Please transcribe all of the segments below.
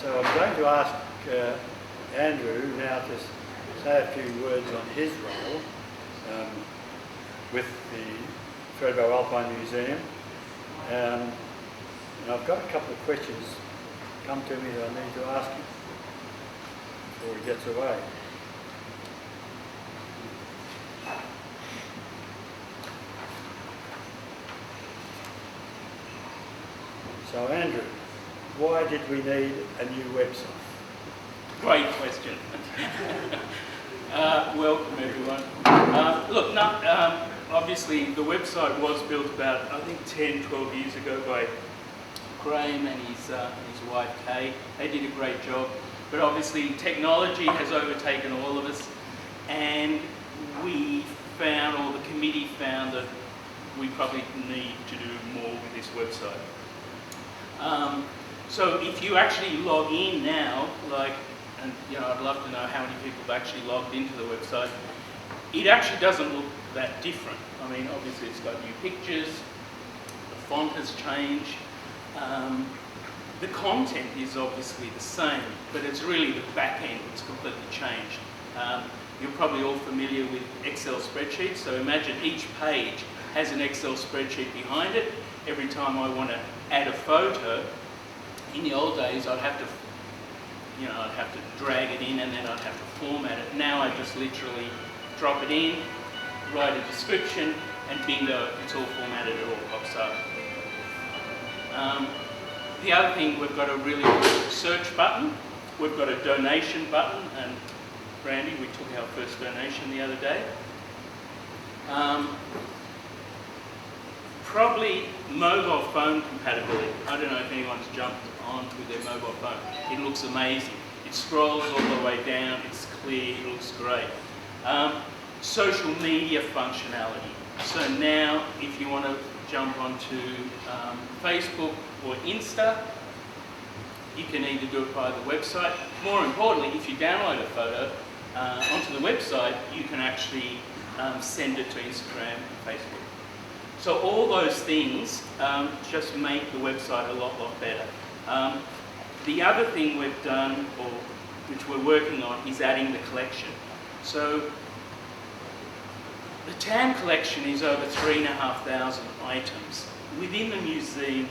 So I'm going to ask Andrew now to say a few words on his role with the Thredbo Alpine Museum. And I've got a couple of questions come to me that I need to ask him before he gets away. So Andrew, why did we need a new website? Great question. Welcome everyone. Look, obviously the website was built about, I think, 10, 12 years ago by Graham and his wife Kay. They did a great job. But obviously technology has overtaken all of us, and we found, or the committee found, that we probably need to do more with this website. So if you actually log in now, and I'd love to know how many people have actually logged into the website, it actually doesn't look that different. I mean, obviously it's got new pictures, the font has changed, the content is obviously the same, but it's really the back end that's completely changed. You're probably all familiar with Excel spreadsheets, so imagine each page has an Excel spreadsheet behind it. Every time I want to add a photo, in the old days I'd have to drag it in and then I'd have to format it. Now I just literally drop it in, write a description, and bingo, it's all formatted, it all pops up. The other thing, we've got a really good search button, we've got a donation button, and Randy, we took our first donation the other day. Probably mobile phone compatibility. I don't know if anyone's jumped on with their mobile phone. It looks amazing. It scrolls all the way down, it's clear, it looks great. Social media functionality. So now if you want to jump onto Facebook or Insta, you can either do it via the website. More importantly, if you download a photo onto the website, you can actually send it to Instagram and Facebook. So all those things just make the website a lot better. The other thing we've done, or which we're working on, is adding the collection. So the TAM collection is over 3,500 items. Within the museum,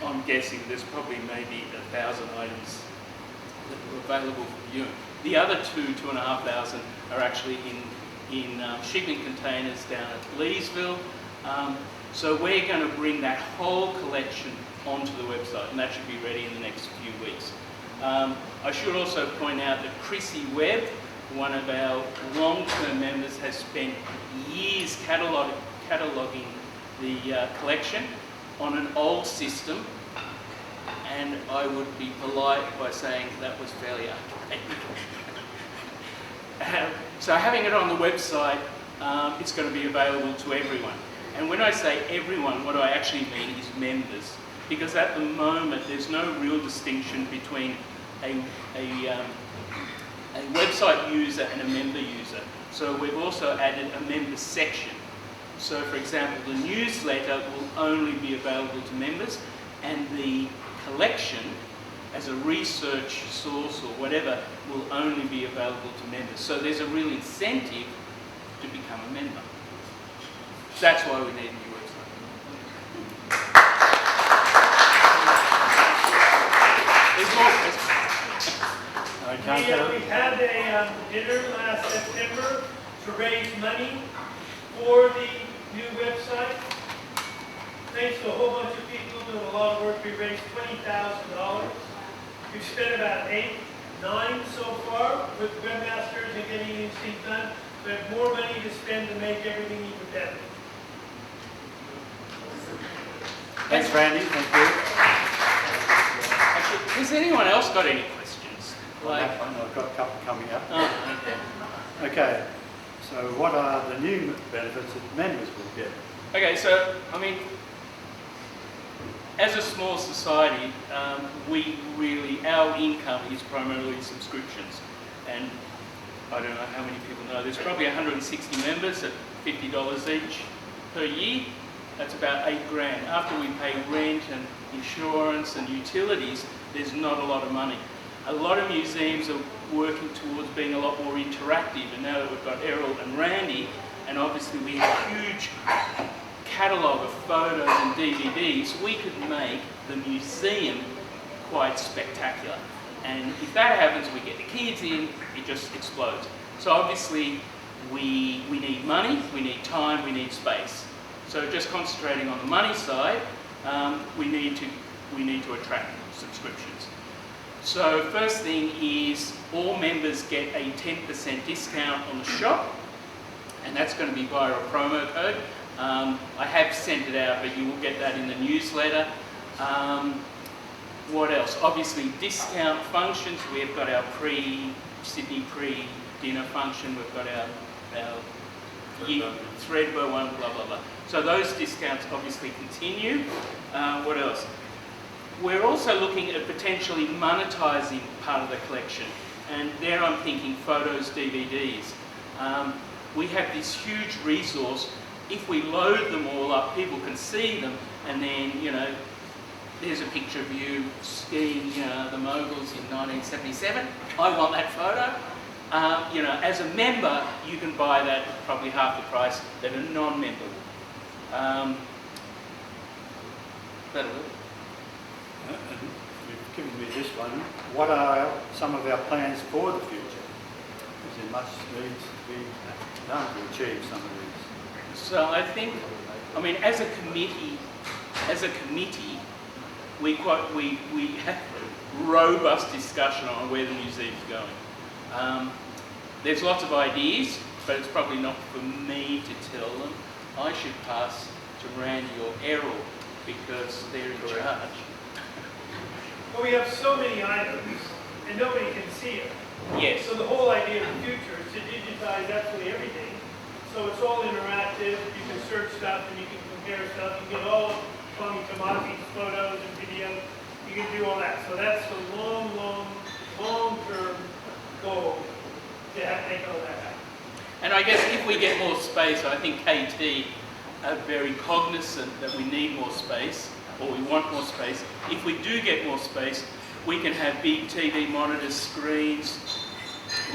I'm guessing there's probably maybe 1,000 items that are available for viewing. The other 2,500 are actually in shipping containers down at Leesville. So we're going to bring that whole collection onto the website, and that should be ready in the next few weeks. I should also point out that Chrissy Webb, one of our long-term members, has spent years cataloguing the collection on an old system, and I would be polite by saying that was fairly archaic. So having it on the website, it's going to be available to everyone. And when I say everyone, what I actually mean is members, because at the moment there's no real distinction between a website user and a member user. So we've also added a member section. So for example, the newsletter will only be available to members, and the collection as a research source or whatever will only be available to members. So there's a real incentive to become a member. That's why we need a new website. There's more questions. We had a dinner last September to raise money for the new website. Thanks to a whole bunch of people doing a lot of work, we raised $20,000. We've spent about 8, 9 so far with webmasters and getting these things done. We have more money to spend to make everything even better. Thanks, Randy. Thank you. Actually, has anyone else got any questions? I've got a couple coming up. Oh, okay. Okay. So what are the new benefits that members will get? Okay, so, I mean, as a small society, our income is primarily subscriptions. And I don't know how many people know, there's probably 160 members at $50 each per year. that's about $8 grand. After we pay rent and insurance and utilities, there's not a lot of money. A lot of museums are working towards being a lot more interactive, and now that we've got Errol and Randy, and obviously we have a huge catalogue of photos and DVDs, we could make the museum quite spectacular. And if that happens, we get the kids in, it just explodes. So obviously we need money, we need time, we need space. So just concentrating on the money side, we need to attract subscriptions. So first thing is all members get a 10% discount on the shop, and that's going to be via a promo code. I have sent it out, but you will get that in the newsletter. What else? Obviously discount functions. We've got our Sydney pre-dinner function. We've got our Thredbo one, blah, blah, blah. So those discounts obviously continue. What else? We're also looking at potentially monetising part of the collection. And there I'm thinking photos, DVDs. We have this huge resource. If we load them all up, people can see them, and then, you know, there's a picture of you skiing, the moguls in 1977. I want that photo. You know, as a member, you can buy that at probably half the price that a non-member would. That'll do. You've given me this one. What are some of our plans for the future? Is there much needs to be done to achieve some of these? So I think, I mean, as a committee, we have robust discussion on where the museum's going. There's lots of ideas, but it's probably not for me to tell them. I should pass to Randy or Errol because they're in charge. Well, we have so many items, and nobody can see it. Yes. So the whole idea of the future is to digitize absolutely everything. So it's all interactive. You can search stuff and you can compare stuff. You can get all of Tommy Tomasi's photos and videos. You can do all that. So that's the long-term goal to make all that happen. And I guess if we get more space, I think KT are very cognizant that we need more space, or we want more space. If we do get more space, we can have big TV monitors, screens,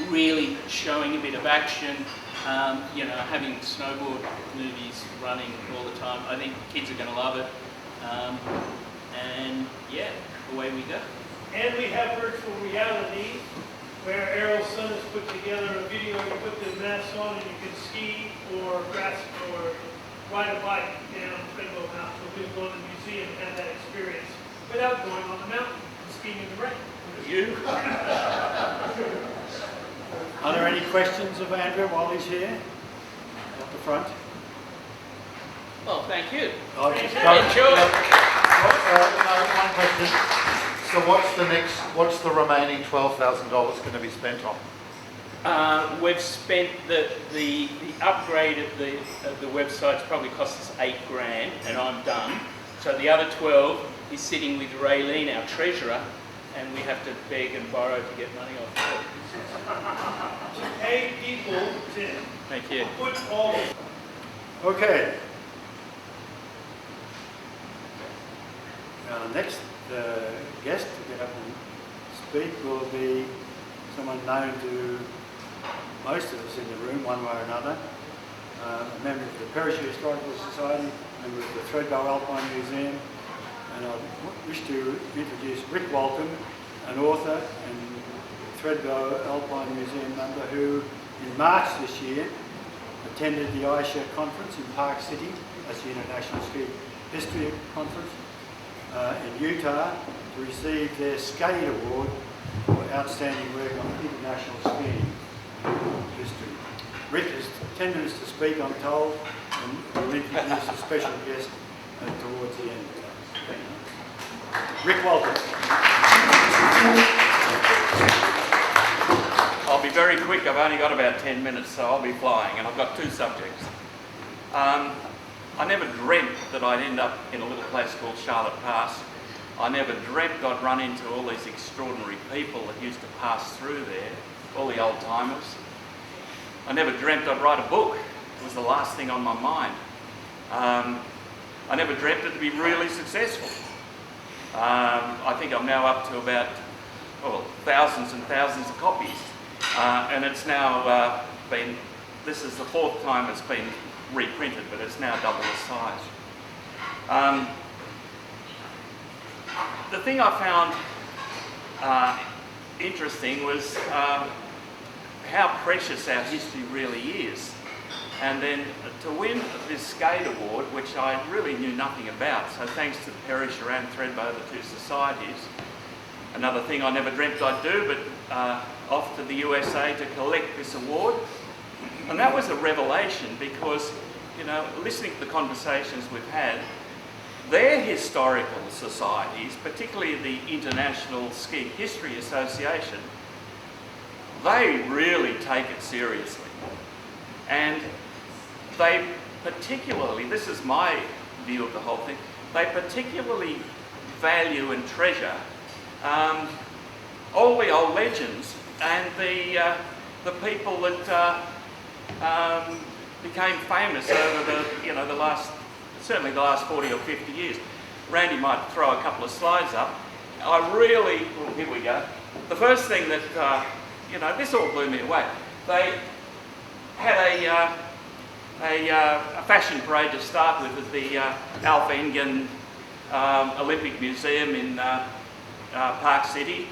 really showing a bit of action, you know, having snowboard movies running all the time. I think kids are going to love it. And yeah, away we go. And we have virtual reality, where Errol's son has put together a video. You put the mask on and you can ski or ride a bike down Thredbo Mountain. So we go to the museum and have that experience without going on the mountain and skiing in the rain. You? Are there any questions of Andrew while he's here? At the front? Well, thank you. Oh, Sure. One question. So what's the remaining $12,000 going to be spent on? We've spent the upgrade of the website's probably cost us $8 grand, and I'm done. So the other 12 is sitting with Raylene, our treasurer, and we have to beg and borrow to get money off her. To pay people to Thank you. put all this. Okay. Our next guest to get up and speak will be someone known to most of us in the room, one way or another. A member of the Perishing Historical Society, a member of the Thredbo Alpine Museum, and I wish to introduce Rick Walton, an author and Thredbo Alpine Museum member who, in March this year, attended the Aisha conference in Park City. That's the International Ski History Conference in Utah, to receive their Skate Award for outstanding work on international skiing history. Rick has 10 minutes to speak, I'm told, and we'll introduce a special guest towards the end. Rick Walton. I'll be very quick. I've only got about 10 minutes, so I'll be flying, and I've got two subjects. I never dreamt that I'd end up in a little place called Charlotte Pass. I never dreamt I'd run into all these extraordinary people that used to pass through there, all the old timers. I never dreamt I'd write a book. It was the last thing on my mind. I never dreamt it to be really successful. I think I'm now up to about thousands and thousands of copies, and it's now this is the 4th time it's been reprinted, but it's now double the size. The thing I found interesting was how precious our history really is. And then to win this skate award, which I really knew nothing about, so thanks to the Perisher and Thredbo, the 2 societies. Another thing I never dreamt I'd do, but off to the USA to collect this award. And that was a revelation because, you know, listening to the conversations we've had, their historical societies, particularly the International Ski History Association, they really take it seriously. And they particularly, this is my view of the whole thing, they particularly value and treasure all the old legends and the people that became famous over certainly the last 40 or 50 years. Randy might throw a couple of slides up. Here we go. The first thing that, this all blew me away. They had a fashion parade to start with at the Alpine Olympic Museum in Park City,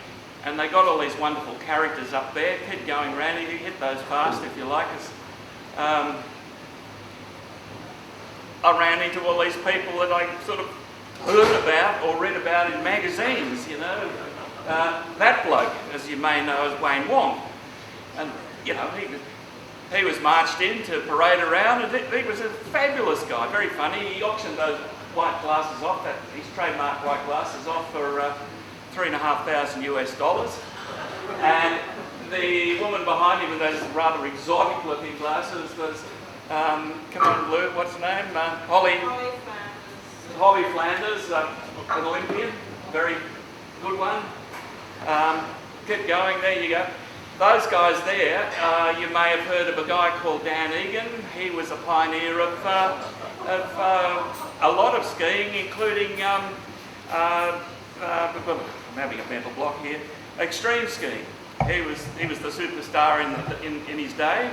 and they got all these wonderful characters up there. Keep going, Randy, you hit those fast if you like us. I ran into all these people that I sort of heard about or read about in magazines, you know. That bloke, as you may know, is Wayne Wong. And, you know, he was marched in to parade around, and he was a fabulous guy, very funny. He auctioned those white glasses off, his trademark white glasses off for $3,500 US. And the woman behind him with those rather exotic looking glasses was, come on Lou, what's her name? Holly Flanders, an Olympian, very good one. Keep going, there you go. Those guys there, you may have heard of a guy called Dan Egan. He was a pioneer of a lot of skiing, including, I'm having a mental block here, extreme skiing. He was the superstar in his day.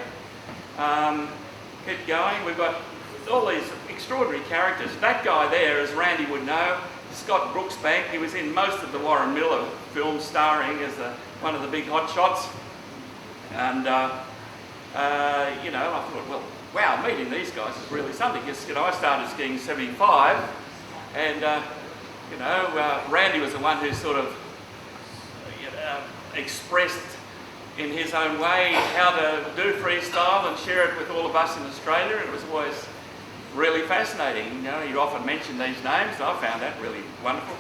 Keep going, we've got all these extraordinary characters. That guy there, as Randy would know, Scott Brooksbank. He was in most of the Warren Miller films, starring as one of the big hot shots. And, I thought, well, wow, meeting these guys is really something. Because, I started skiing in '75, and, Randy was the one who sort of expressed in his own way how to do freestyle and share it with all of us in Australia. It was always really fascinating. He'd often mention these names, and I found that really wonderful.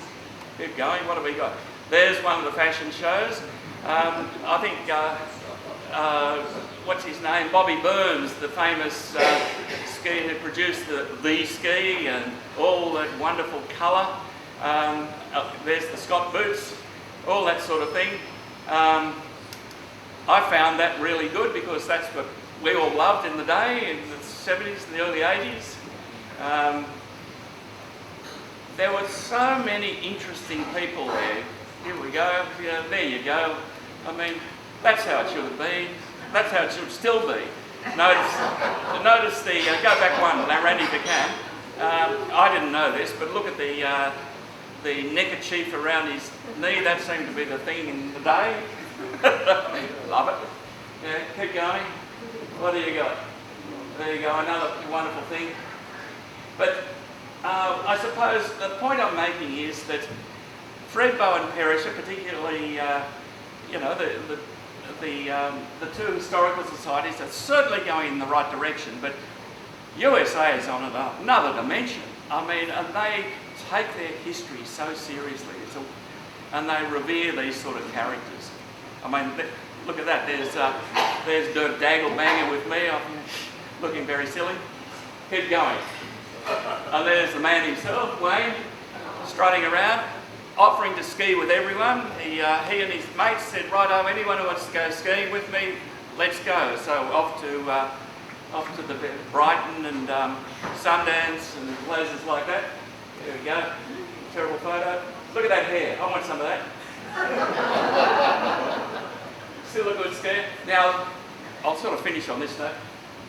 Keep going, what have we got? There's one of the fashion shows. I think, what's his name? Bobby Burns, the famous skier who produced the ski and all that wonderful colour. There's the Scott boots, all that sort of thing. I found that really good because that's what we all loved in the day, in the 70s and the early 80s. There were so many interesting people there. Here we go, there you go. I mean, that's how it should have been. That's how it should still be. Notice the, go back one, Randy if you can. I didn't know this, but look at the neckerchief around his knee. That seemed to be the thing in the day. Love it. Yeah, keep going. What do you got? There you go, another wonderful thing. But I suppose the point I'm making is that Thredbo and Perisher, particularly, the two historical societies, are certainly going in the right direction, but USA is on another dimension. I mean, and they take their history so seriously, and they revere these sort of characters. I mean, look at that. There's Dirk Dagglebanger with me. I'm looking very silly. Keep going. And there's the man himself, Wayne, strutting around, offering to ski with everyone. He and his mates said, righto, anyone who wants to go skiing with me, let's go. So off to off to the Brighton and Sundance and places like that. There we go. Terrible photo. Look at that hair. I want some of that. Still a good scare. Now, I'll sort of finish on this note.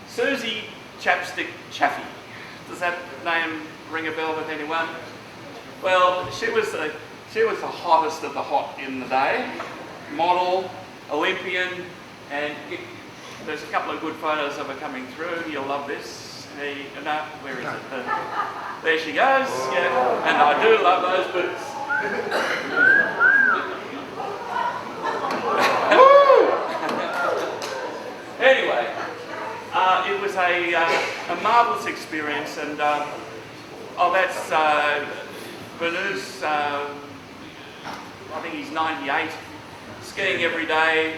Susie Chapstick Chaffee. Does that name ring a bell with anyone? Well, she was the hottest of the hot in the day. Model, Olympian, and there's a couple of good photos of her coming through. You'll love this. No, where is it? There she goes. Yeah, and I do love those boots. Anyway, it was a marvellous experience, and that's Benu's, I think he's 98, skiing every day.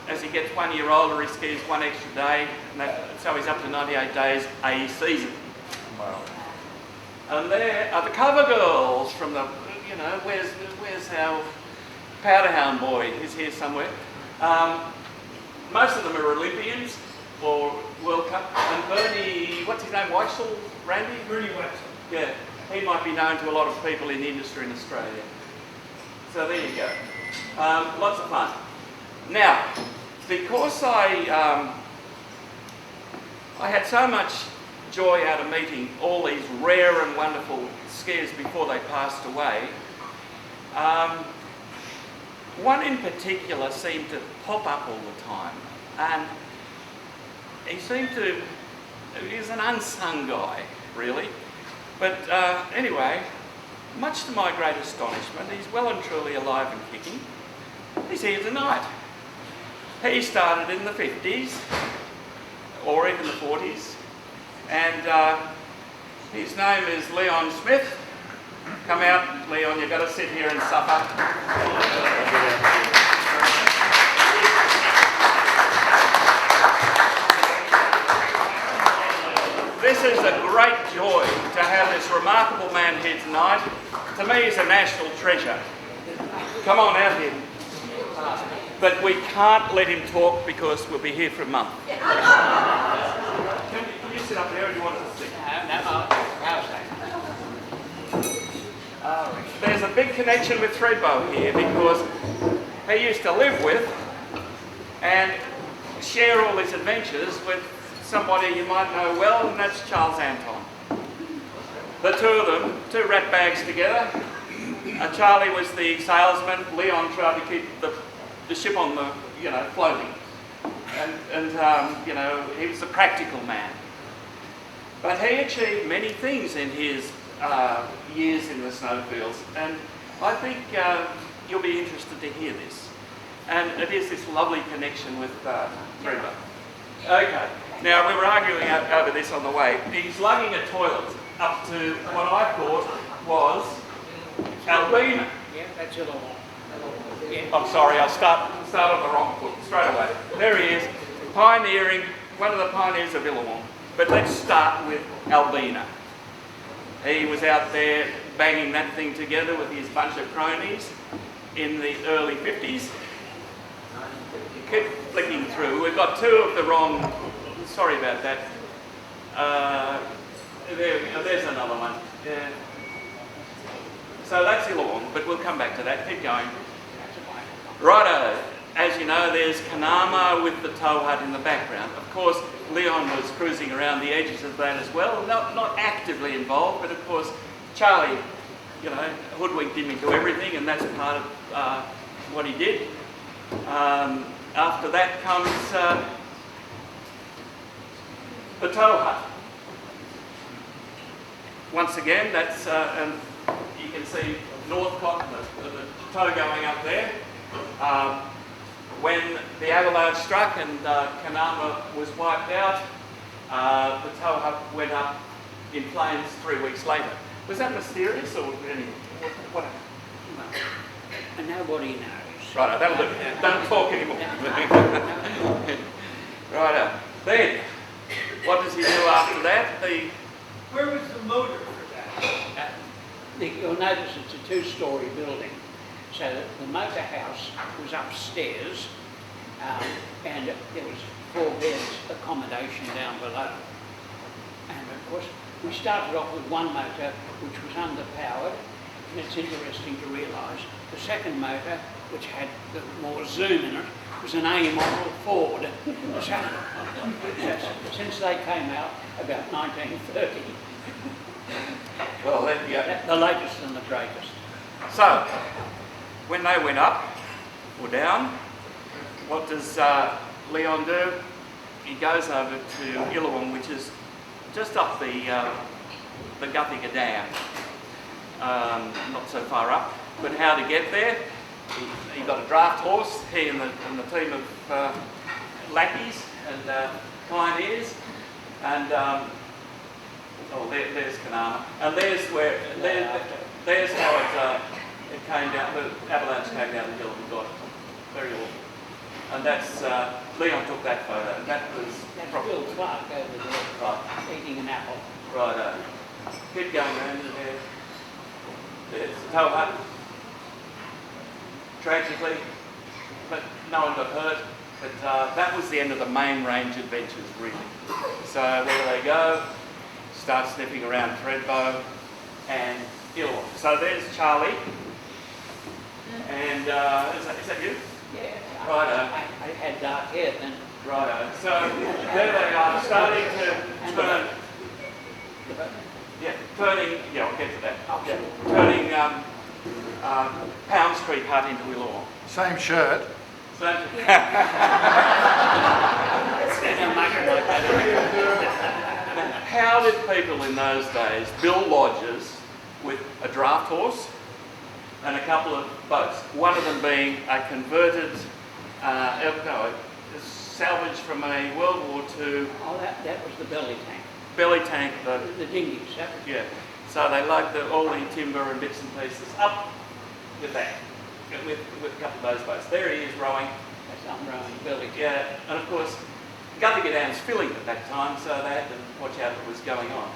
As he gets 1 year older, he skis one extra day, and so he's up to 98 days a season. Wow. And there are the cover girls from the, where's our Powderhound boy? He's here somewhere. Most of them are Olympians or World Cup. And Bernie, what's his name, Weissel, Randy? Bernie Weissel. Yeah, he might be known to a lot of people in the industry in Australia. So there you go. Lots of fun. Now, because I had so much joy out of meeting all these rare and wonderful skiers before they passed away, one in particular seemed to pop up all the time, and he was an unsung guy, really. But anyway, much to my great astonishment, he's well and truly alive and kicking. He's here tonight. He started in the 50s, or even the 40s, and his name is Leon Smith. Come out, Leon, you've got to sit here and suffer. This is a great joy to have this remarkable man here tonight. To me, he's a national treasure. Come on out here. But we can't let him talk because we'll be here for a month. Can you sit up there or do you want to sit? There's a big connection with Thredbo here because he used to live with and share all his adventures with somebody you might know well, and that's Charles Anton. The two of them, two rat bags together. Charlie was the salesman. Leon tried to keep the ship on the, floating. And he was a practical man. But he achieved many things in his years in the snowfields, and I think you'll be interested to hear this. And it is this lovely connection with Thredbo. Okay, now we were arguing over this on the way. He's lugging a toilet up to what I thought was Albina. Yeah, that's your one. Yeah. I'm sorry, I'll start on the wrong foot straight away. There he is, pioneering, one of the pioneers of Illawong. But let's start with Albina. He was out there banging that thing together with his bunch of cronies in the early 50s. Keep flicking through. We've got two of the wrong, sorry about that. There we go, there's another one. Yeah. So that's Illawong, but we'll come back to that. Keep going. Righto. As you know, there's Kanama with the tow hut in the background. Of course, Leon was cruising around the edges of that as well, not actively involved, but of course, Charlie, hoodwinked him into everything, and that's part of what he did. After that comes the tow hut. Once again, that's, and you can see Northcott, the tow going up there. When the avalanche struck and Kanama was wiped out, the tow hut went up in flames 3 weeks later. Was that mysterious or what happened? No. Nobody knows. Righto, that'll do. Don't talk anymore. Righto. Then, what does he do after that? Where was the motor for that? You'll notice it's a two-storey building. So the motor house was upstairs, and there was 4 beds accommodation down below. And of course, we started off with one motor which was underpowered, and it's interesting to realise the second motor, which had the more zoom in it, was an A model Ford. So, yes, since they came out about 1930, Well, then, yeah. the latest and the greatest. So, when they went up or down, what does Leon do? He goes over to Illawong, which is just up the Guthiga Dam, not so far up. But how to get there? He got a draft horse, he and the team of lackeys and pioneers, and there's Kanama, and there's how it came down. The avalanche came down the hill and got very awful. And that's Leon took that photo. And that was That's Bill Clark over there, right. eating an apple. Right. Keep going around there. There's the tow hut. Tragically, but no one got hurt. But that was the end of the main range adventures, really. So where they go, start sniffing around Thredbo and Illawong. So there's Charlie. And is that you? Yeah, Righto. I had dark hair then. Righto. So there they are, starting to turn. Yeah, turning. Yeah, I'll get to that. Yeah, turning Pound Street Hut into Illawong. Same shirt. So how did people in those days build lodges with a draft horse and a couple of boats? One of them being a converted, salvaged from a World War II Oh, that was the belly tank. belly tank. The dinghies, that was Yeah. So they lugged all the timber and bits and pieces up with that, with a couple of those boats. There he is rowing. that's unrowing belly tank. Yeah, and of course, Guthiga Dam's filling at that time, so they had to watch out what was going on.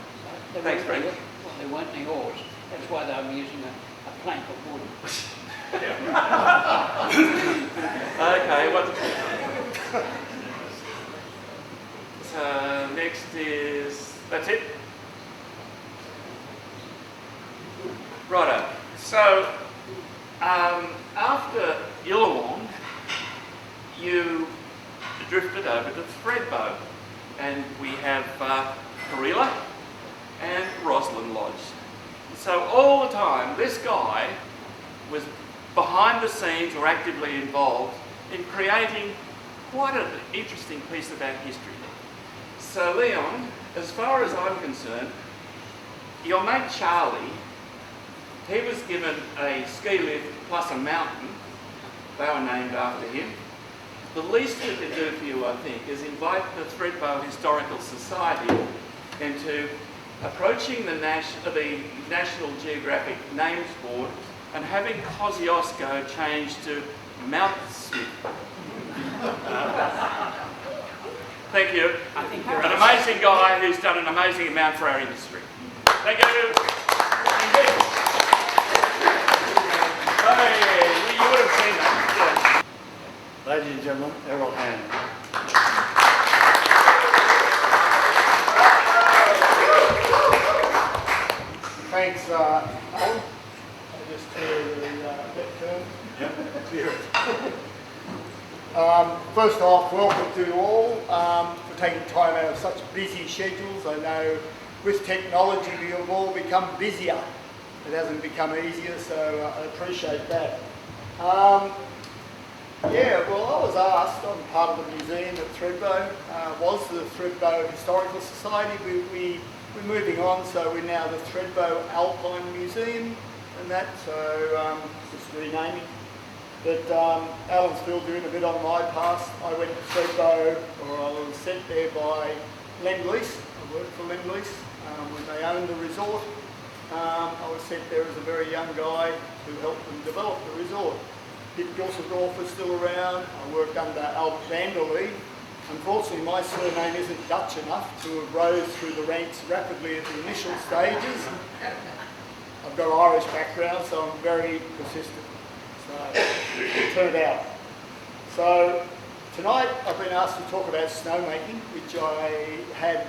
There Thanks, weren't Frank. any- Well, there weren't any oars. That's why they were using a plank of wood. Okay, so next is, that's it? Righto. So, after Illawong, you drifted over to Thredbo, and we have Karila and Roslyn Lodge. So all the time, this guy was behind the scenes or actively involved in creating quite an interesting piece of our history. So Leon, as far as I'm concerned, your mate Charlie, he was given a ski lift plus a mountain. They were named after him. The least we could do for you, I think, is invite the Thredbo Historical Society into approaching the National Geographic Names Board and having Kosciuszko changed to Mount Smith. Thank you. I think you're An amazing guy who's done an amazing amount for our industry. Thank you. Hey, you would have seen that. Ladies and gentlemen, Errol Hanlon. Thanks, Alan. I'll just clear the lectern. Yep, clear it. First off, welcome to you all for taking time out of such busy schedules. I know with technology we have all become busier. It hasn't become easier, so I appreciate that. Yeah, well, I was asked, I'm part of the museum at Thredbo, was the Thredbo Historical Society. We're moving on, so we're now the Thredbo Alpine Museum and that, so just renaming. But Alan's filled in a bit on my past. I went to Thredbo, or I was sent there by Lend-Lease. I worked for Lend-Lease when they owned the resort. I was sent there as a very young guy to help them develop the resort. Dick Dusseldorf was still around. I worked under Albert Vanderlee. Unfortunately, my surname isn't Dutch enough to have rose through the ranks rapidly at the initial stages. I've got an Irish background, so I'm very persistent. So it turned out. So Tonight I've been asked to talk about snowmaking, which I had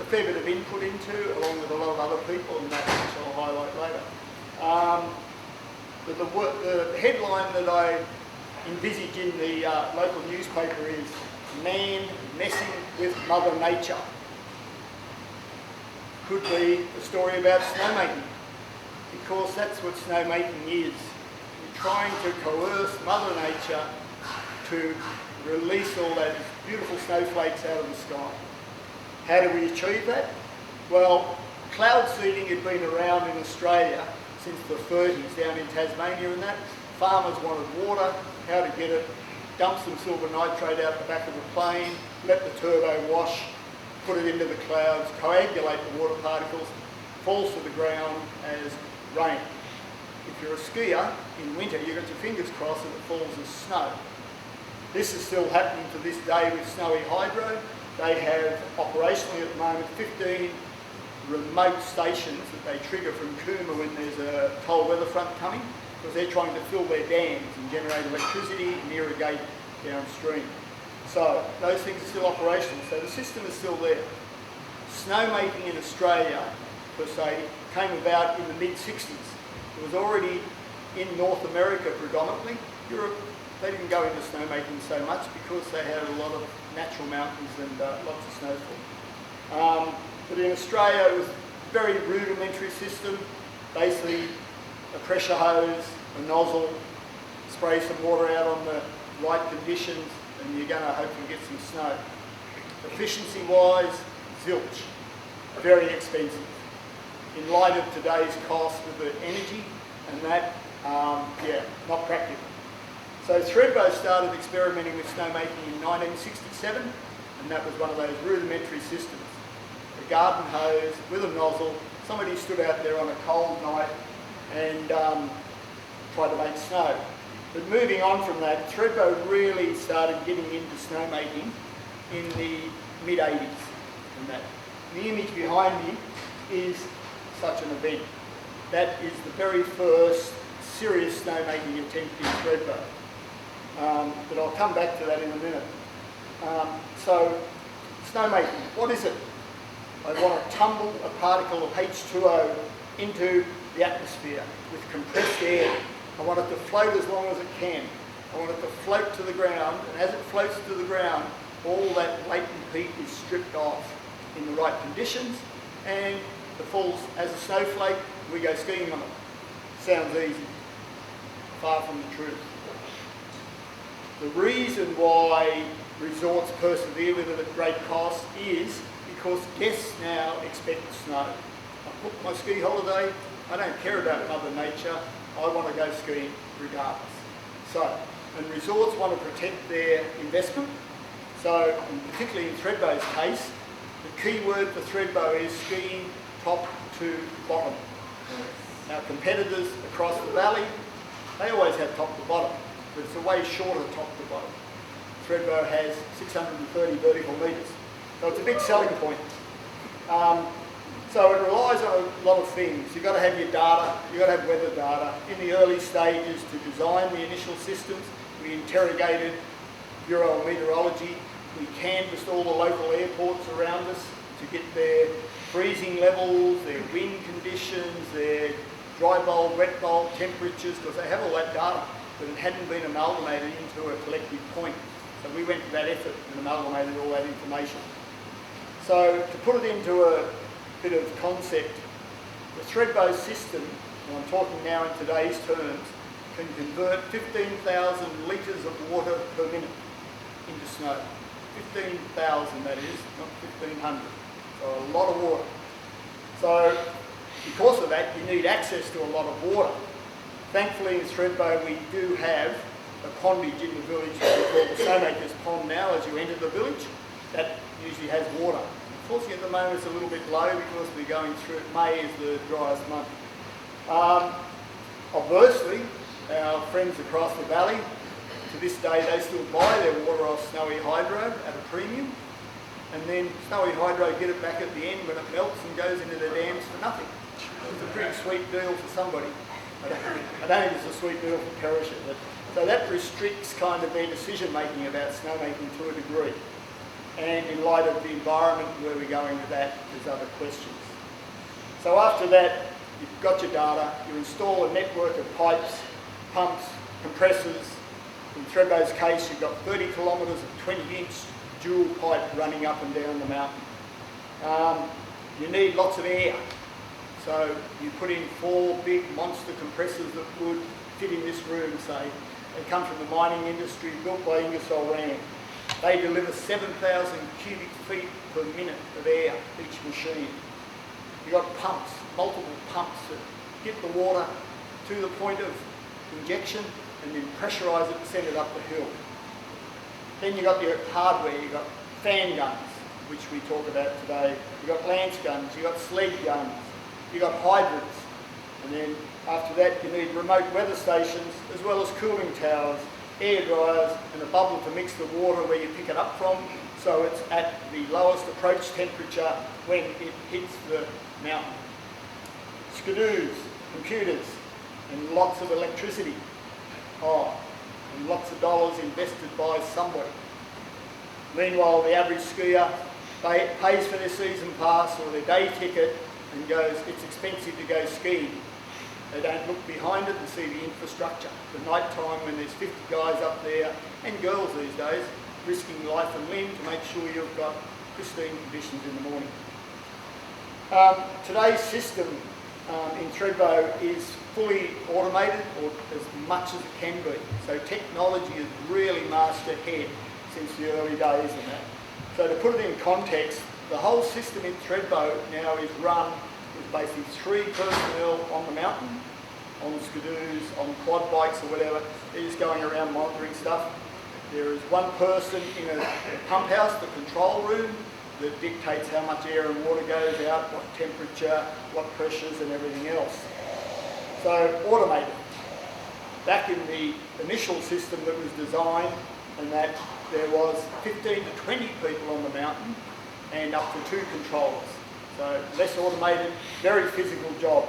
a fair bit of input into, along with a lot of other people, and that which I'll highlight later. But the headline that I envisage in the local newspaper is "Man Messing with Mother Nature." Could be a story about snowmaking, because that's what snowmaking is. You're trying to coerce Mother Nature to release all those beautiful snowflakes out of the sky. How do we achieve that? Well, cloud seeding had been around in Australia since the 30s, down in Tasmania and that. Farmers wanted water, how to get it, dump some silver nitrate out the back of the plane, let the turbo wash, put it into the clouds, coagulate the water particles, falls to the ground as rain. If you're a skier, in winter you've got your fingers crossed that it falls as snow. This is still happening to this day with Snowy Hydro. They have operationally at the moment 15 remote stations that they trigger from Cooma when there's a cold weather front coming, because they're trying to fill their dams and generate electricity and irrigate downstream. So those things are still operational, so the system is still there. Snowmaking in Australia, per se, came about in the mid-60s. It was already in North America predominantly. Europe, they didn't go into snowmaking so much because they had a lot of natural mountains and lots of snowfall. But in Australia, it was a very rudimentary system. Basically, a pressure hose, a nozzle, spray some water out on the right conditions, and you're going to hopefully get some snow. Efficiency-wise, zilch. Very expensive. In light of today's cost of the energy and that, not practical. So Thredbo started experimenting with snowmaking in 1967, and that was one of those rudimentary systems. A garden hose with a nozzle. Somebody stood out there on a cold night and tried to make snow. But moving on from that, Thredbo really started getting into snowmaking in the mid-80s. And that. The image behind me is such an event. That is the very first serious snowmaking attempt in Thredbo. But I'll come back to that in a minute. So, snowmaking, what is it? I want to tumble a particle of H2O into the atmosphere with compressed air. I want it to float as long as it can. I want it to float to the ground, and as it floats to the ground, all that latent heat is stripped off in the right conditions, and it falls as a snowflake. We go skiing on it. Sounds easy. Far from the truth. The reason why resorts persevere with it at great cost is because guests now expect snow. I book my ski holiday, I don't care about Mother Nature, I want to go skiing regardless. So, and resorts want to protect their investment, so, and particularly in Thredbo's case, the key word for Thredbo is skiing top to bottom. Our competitors across the valley, they always have top to bottom, but it's a way shorter top to bottom. Thredbo has 630 vertical metres, so it's a big selling point. So it relies on a lot of things. You've got to have your data, you've got to have weather data. In the early stages to design the initial systems, we interrogated Bureau of Meteorology. We canvassed all the local airports around us to get their freezing levels, their wind conditions, their dry bulb, wet bulb temperatures, because they have all that data, but it hadn't been amalgamated into a collective point. So we went to that effort and amalgamated all that information. So to put it into a bit of concept, the Thredbo system, and I'm talking now in today's terms, can convert 15,000 litres of water per minute into snow. 15,000 that is, not 1,500. So a lot of water. So because of that, you need access to a lot of water. Thankfully in Thredbo we do have a pondage in the village that we call the Snowmaker's Pond now as you enter the village. That usually has water. Unfortunately at the moment it's a little bit low because we're going through, May is the driest month. Obviously, our friends across the valley, to this day they still buy their water off Snowy Hydro at a premium, and then Snowy Hydro get it back at the end when it melts and goes into the dams for nothing. It's a pretty sweet deal for somebody. I don't think it's a sweet deal for Perisher, but So that restricts kind of their decision making about snowmaking to a degree. And in light of the environment where we're going with that, there's other questions. So after that, you've got your data, you install a network of pipes, pumps, compressors. In Thredbo's case, you've got 30 kilometres of 20-inch dual pipe running up and down the mountain. You need lots of air. So you put in 4 big monster compressors that would fit in this room, say. They come from the mining industry, built by Ingersoll Rand. They deliver 7,000 cubic feet per minute of air, each machine. You've got pumps, multiple pumps that get the water to the point of injection and then pressurise it and send it up the hill. Then you've got your hardware, you've got fan guns, which we talk about today. You've got lance guns, you've got sled guns, you've got hydrants. And then after that you need remote weather stations as well as cooling towers, air dryers and a bubble to mix the water where you pick it up from, so it's at the lowest approach temperature when it hits the mountain. Skidoos, computers and lots of electricity. And lots of dollars invested by somebody. Meanwhile, the average skier pays for their season pass or their day ticket and goes, it's expensive to go skiing. They don't look behind it and see the infrastructure. The night time when there's 50 guys up there, and girls these days, risking life and limb to make sure you've got pristine conditions in the morning. Today's system in Thredbo is fully automated, or as much as it can be. So technology has really marched ahead since the early days and that. So to put it in context, the whole system in Thredbo now is run with basically 3 personnel on the mountain, on skidoos, on quad bikes or whatever. They're just going around monitoring stuff. There is 1 person in a pump house, the control room, that dictates how much air and water goes out, what temperature, what pressures and everything else. So automated. Back in the initial system that was designed, and that there was 15 to 20 people on the mountain and up to 2 controllers. So less automated, very physical job.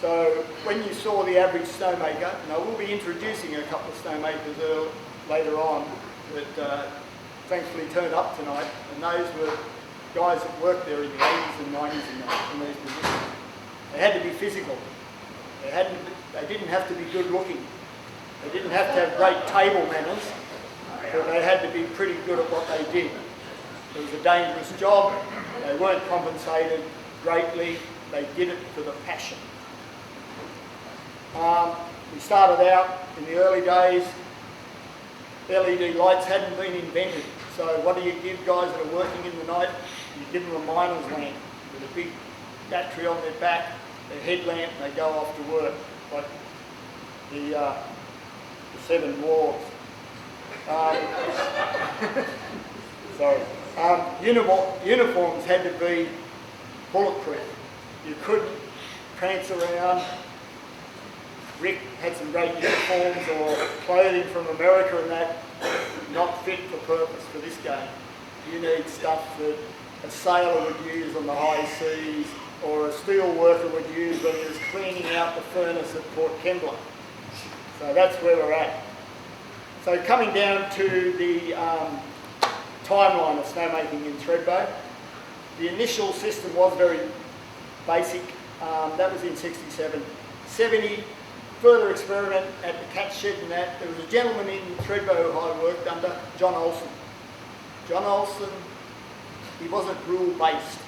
So when you saw the average snowmaker, now we'll be introducing a couple of snowmakers later on that thankfully turned up tonight, and those were guys that worked there in the 80s and 90s in these positions. They had to be physical. They didn't have to be good looking. They didn't have to have great table manners, but they had to be pretty good at what they did. It was a dangerous job. They weren't compensated greatly. They did it for the passion. We started out in the early days, LED lights hadn't been invented. So what do you give guys that are working in the night? You give them a miner's lamp with a big battery on their back, their headlamp, and they go off to work, like the 7 dwarves. Uniforms had to be bulletproof. You couldn't prance around. Rick had some great uniforms or clothing from America and that, not fit for purpose for this game. You need stuff that a sailor would use on the high seas or a steel worker would use when he was cleaning out the furnace at Port Kembla. So that's where we're at. So coming down to the timeline of snowmaking in Thredbo, the initial system was very basic. That was in 67. 70, further experiment at the cat shed and that. There was a gentleman in Thredbo who I worked under, John Olsen. John Olsen, he wasn't rule-based.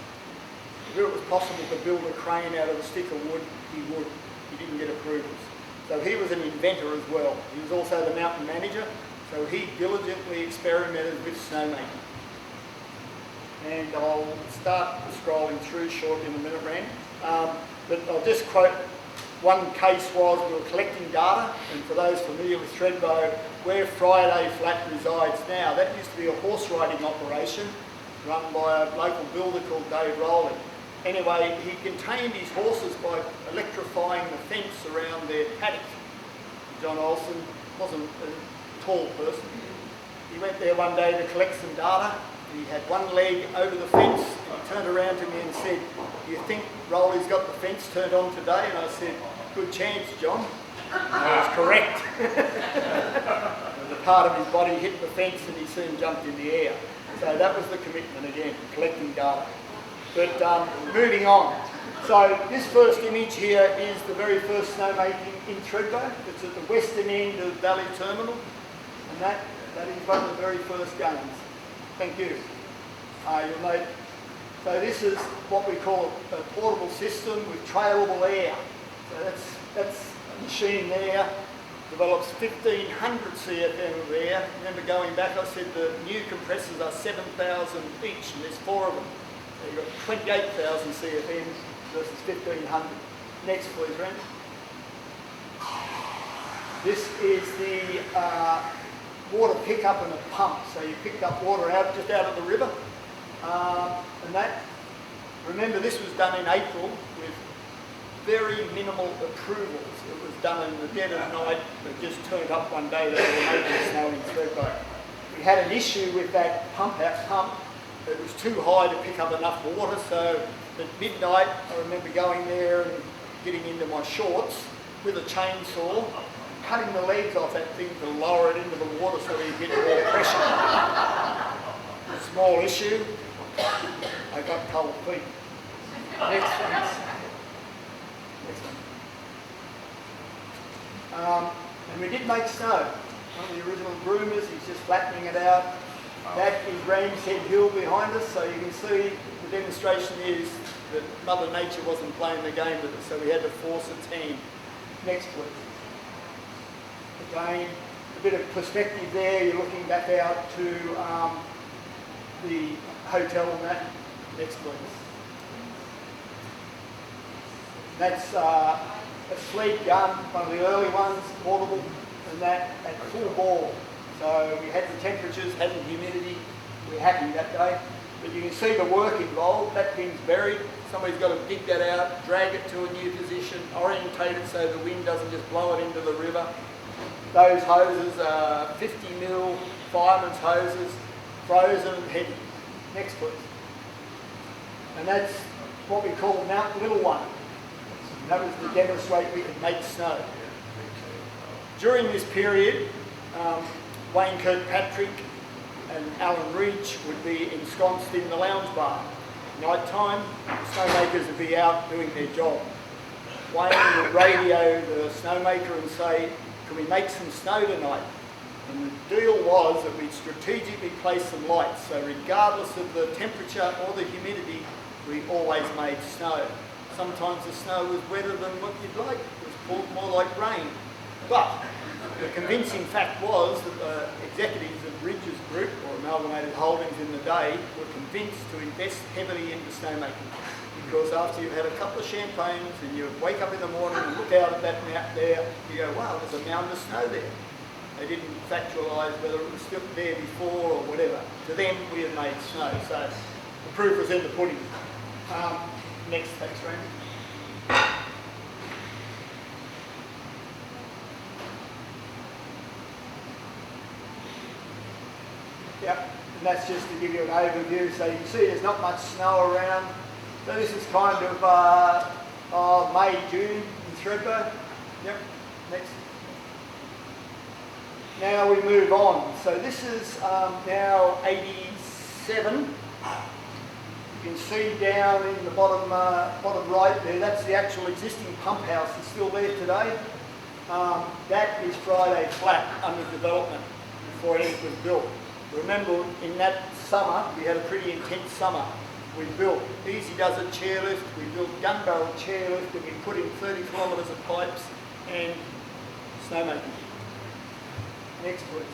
If it was possible to build a crane out of a stick of wood, he would. He didn't get approvals. So he was an inventor as well. He was also the mountain manager, so he diligently experimented with snowmaking. And I'll start scrolling through shortly in a minute, Rand. But I'll just quote, one case was we were collecting data, and for those familiar with Thredbo, where Friday Flat resides now, that used to be a horse riding operation run by a local builder called Dave Rowley. Anyway, he contained his horses by electrifying the fence around their paddock. John Olsen wasn't a tall person. He went there one day to collect some data. He had one leg over the fence, and he turned around to me and said, "Do you think Rowley's got the fence turned on today?" And I said, "Good chance, John." I was correct. And the part of his body hit the fence and he soon jumped in the air. So that was the commitment again, collecting data. But moving on. So this first image here is the very first snowmaking in Thredbo. It's at the western end of Valley Terminal. And that is one of the very first games. Thank you. You'll note. So this is what we call a portable system with trailable air. So that's a machine there. Develops 1500 CFM of air. Remember going back, I said the new compressors are 7,000 each, and there's 4 of them. So you've got 28,000 CFM versus 1500. Next, please, Ren. This is the water pickup and a pump. So you picked up water just out of the river. And that, remember, this was done in April with very minimal approvals. It was done in the dead of night. It just turned up one day that they were making snow in Thredbo. We had an issue with that pump. It was too high to pick up enough water, so at midnight I remember going there and getting into my shorts with a chainsaw, cutting the legs off that thing to lower it into the water so you get more pressure. Small issue. I got cold feet. Next one. Next one. And we did make snow. One of the original groomers, he's just flattening it out. That is Ram's Head Hill behind us, so you can see the demonstration is that Mother Nature wasn't playing the game with us, so we had to force a team. Next, please. Again, a bit of perspective there. You're looking back out to the hotel and that. Next, please. That's a sleek gun, one of the early ones, portable, and that at full bore. So we had the temperatures, had the humidity, we were happy that day. But you can see the work involved. That thing's buried. Somebody's got to dig that out, drag it to a new position, orientate it so the wind doesn't just blow it into the river. Those hoses are 50mm fireman's hoses, frozen and heavy. Next, please. And that's what we call Mount Little One. And that was to demonstrate we could make snow. During this period, Wayne Kirkpatrick and Alan Reach would be ensconced in the lounge bar. Night time, snowmakers would be out doing their job. Wayne would radio the snowmaker and say, "Can we make some snow tonight?" And the deal was that we'd strategically place some lights, so regardless of the temperature or the humidity, we always made snow. Sometimes the snow was wetter than what you'd like, it was more like rain. But the convincing fact was that the executives of Ridge's Group, or Amalgamated Holdings in the day, were convinced to invest heavily into snowmaking. Because after you've had a couple of champagnes and you wake up in the morning and look out at that map there, you go, wow, there's a mound of snow there. They didn't factualise whether it was still there before or whatever. To them, we had made snow, so the proof was in the pudding. Next, thanks, Randy. Yep, and that's just to give you an overview. So you can see there's not much snow around. So this is kind of May, June in Thredbo. Yep, next. Now we move on. So this is now 87. You can see down in the bottom right there, that's the actual existing pump house that's still there today. That is Friday Flat under development before it was built. Remember, in that summer, we had a pretty intense summer. We built Easy Does It chairlift, we built gun barrel chairlift, and we put in 30 kilometres of pipes and snowmaking. Next, please.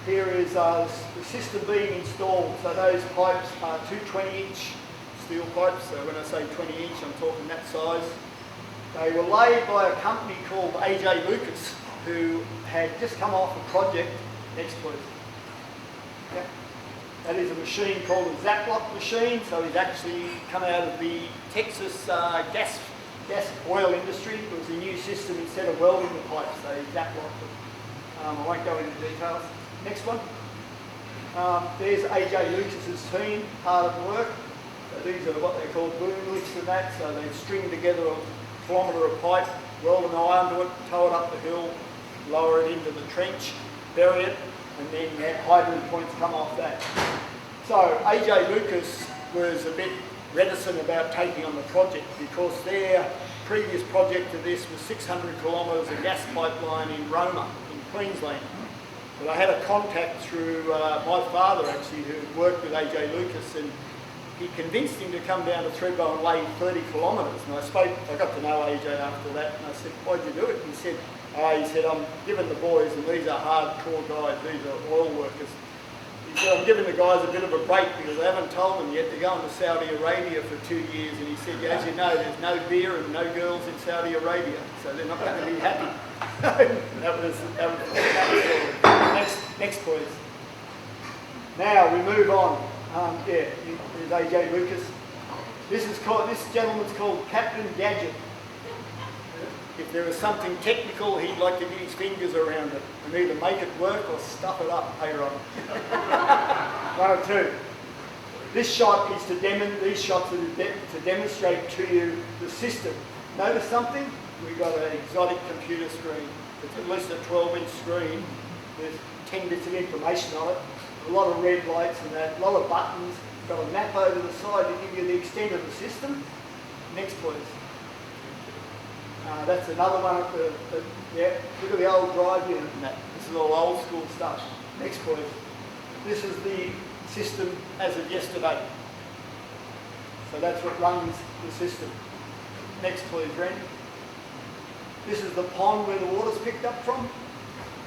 Here is the system being installed. So those pipes are 220-inch steel pipes. So when I say 20-inch, I'm talking that size. They were laid by a company called AJ Lucas, who had just come off a project. Next, please. Yep. That is a machine called a Zaplock machine. So he's actually come out of the Texas gas oil industry. It was a new system instead of welding the pipes. So he Zaplocked them. I won't go into details. Next one. There's AJ Lucas's team, hard at work. So these are what they call boom lifts and that. So they string together a kilometre of pipe. weld an eye under it, tow it up the hill, lower it into the trench, bury it, and then have hydrant points come off that. So AJ Lucas was a bit reticent about taking on the project because their previous project to this was 600 kilometres of gas pipeline in Roma, in Queensland. But I had a contact through my father actually, who worked with AJ Lucas, and he convinced him to come down to Thredbo and lay 30 kilometres. And I got to know AJ after that, and I said, why'd you do it? And he said, I'm giving the boys, and these are hardcore guys, these are oil workers. He said, I'm giving the guys a bit of a break because I haven't told them yet they're going to Saudi Arabia for 2 years. And he said, as you know, there's no beer and no girls in Saudi Arabia, so they're not going to be happy. that was next please. Now we move on. There's AJ Lucas. This gentleman's called Captain Gadget. If there was something technical, he'd like to get his fingers around it and either make it work or stuff it up. Hey, Ron. One or two. This shot is these shots are to demonstrate to you the system. Notice something? We've got an exotic computer screen. It's at least a 12-inch screen. There's 10 bits of information on it. A lot of red lights and that. A lot of buttons. Got a map over the side to give you the extent of the system. Next, please. That's another one at look at the old drive unit and that. This is all old school stuff. Next please. This is the system as of yesterday. So that's what runs the system. Next please, Ren. This is the pond where the water's picked up from.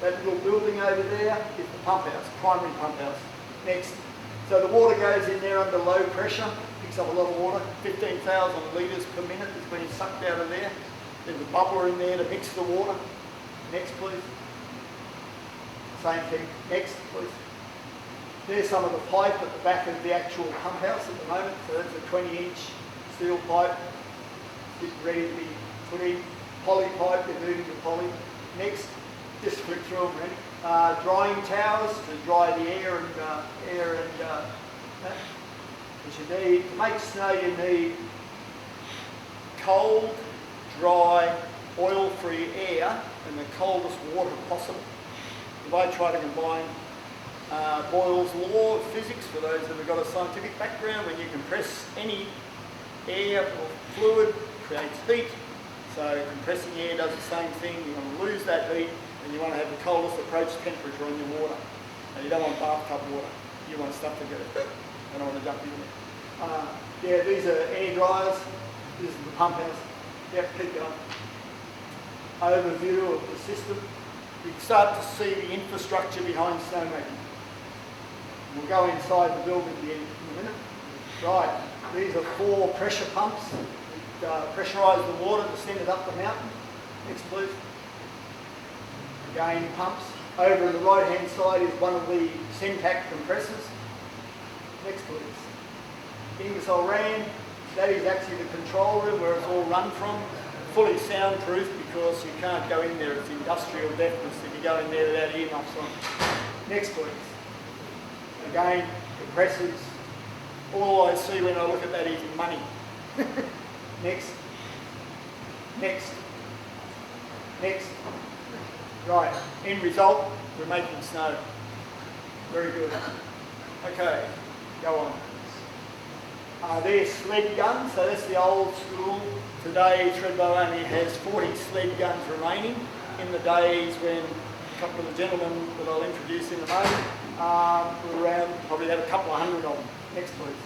That little building over there is the pump house, primary pump house. Next. So the water goes in there under low pressure, picks up a lot of water, 15,000 litres per minute is being sucked out of there. There's a bubbler in there to mix the water. Next, please. Same thing. Next, please. There's some of the pipe at the back of the actual pump house at the moment. So that's a 20-inch steel pipe, getting ready to be put in. Poly pipe, they're moving to poly. Next, just flick through them, ready. Drying towers to dry the air and that. Which you need. To make snow, you need cold, dry, oil-free air and the coldest water possible. If I try to combine Boyle's law of physics, for those that have got a scientific background, when you compress any air or fluid, creates heat. So compressing air does the same thing. You want to lose that heat and you want to have the coldest approach temperature on your water. And you don't want bathtub water. You want stuff to go. I don't want to dump in there. These are air dryers. This is the pump house. Yep, keep going. Overview of the system. You can start to see the infrastructure behind snowmaking. We'll go inside the building in a minute. Right, these are 4 pressure pumps. Pressurise the water to send it up the mountain. Next, please. Again, pumps. Over on the right-hand side is one of the Centac compressors. Next, please. Ingersoll Rand. That is actually the control room where it's all run from. Fully soundproof because you can't go in there. It's industrial deafness if you go in there without earmuffs on. Next, please. Again, compressors. All I see when I look at that is money. Next. Next. Next. Right, end result, we're making snow. Very good. Okay, go on. There's sled guns, so that's the old school. Today, Thredbo only has 40 sled guns remaining. In the days when a couple of the gentlemen that I'll introduce in a moment were around, probably had a couple of hundred of them. Next, please.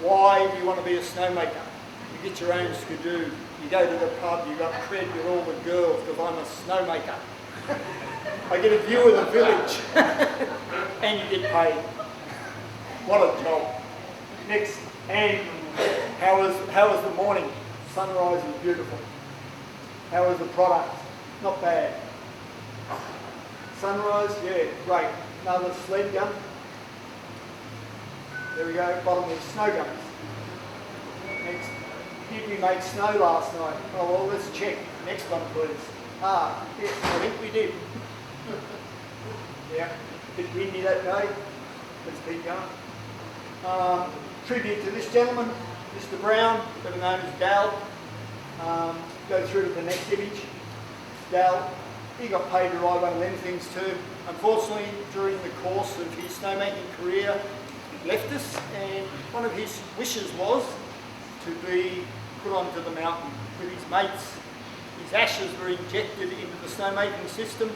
Why do you want to be a snowmaker? You get your own skidoo. You go to the pub, you got cred with all the girls because I'm a snowmaker. I get a view of the village and you get paid. What a job. Next, and how was the morning? Sunrise is beautiful. How was the product? Not bad. Sunrise, yeah, great. Another sled gun. There we go, bottom of snow guns. Next, did we make snow last night? Oh well, let's check. Next one, please. Yes, I think we did. Yeah, a bit windy that day. Let's keep going. Tribute to this gentleman, Mr. Brown, better known as Dal. go through to the next image. Dal, he got paid to ride one of them things too. Unfortunately, during the course of his snowmaking career, he left us, and one of his wishes was to be put onto the mountain with his mates. His ashes were injected into the snowmaking system,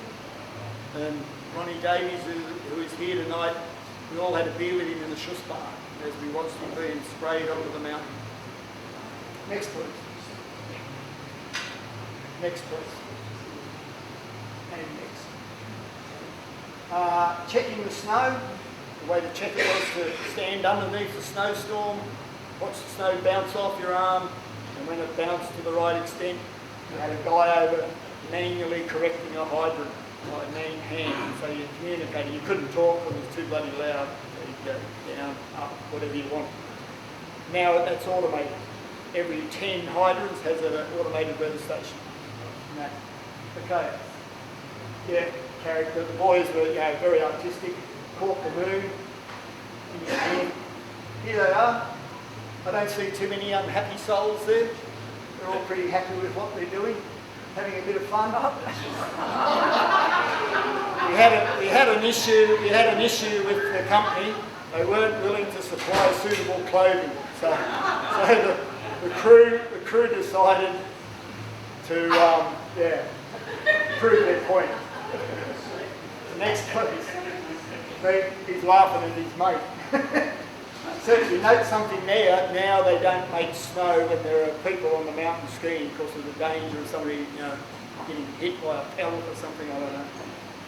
and Ronnie Davies, who is here tonight, we all had a beer with him in the Schuss bar as we watched him being sprayed onto the mountain. Next please. Next please. And next. Checking the snow. The way to check it was to stand underneath the snowstorm, watch the snow bounce off your arm, and when it bounced to the right extent, you had a guy over manually correcting a hydrant by main hand. So you communicated. You couldn't talk because it was too bloody loud. So you'd go down, up, whatever you want. Now that's automated. Every 10 hydrants has an automated weather station. Okay. Yeah, character. The boys were very artistic. Caught the moon in his hand. Here they are. I don't see too many unhappy souls there. They're all pretty happy with what they're doing, having a bit of fun. We had an issue with the company. They weren't willing to supply suitable clothing, so the crew decided to prove their point. Next, please. He's laughing at his mate. So if you note something there, now they don't make snow when there are people on the mountain skiing because of the danger of somebody, getting hit by a pellet or something, I don't know.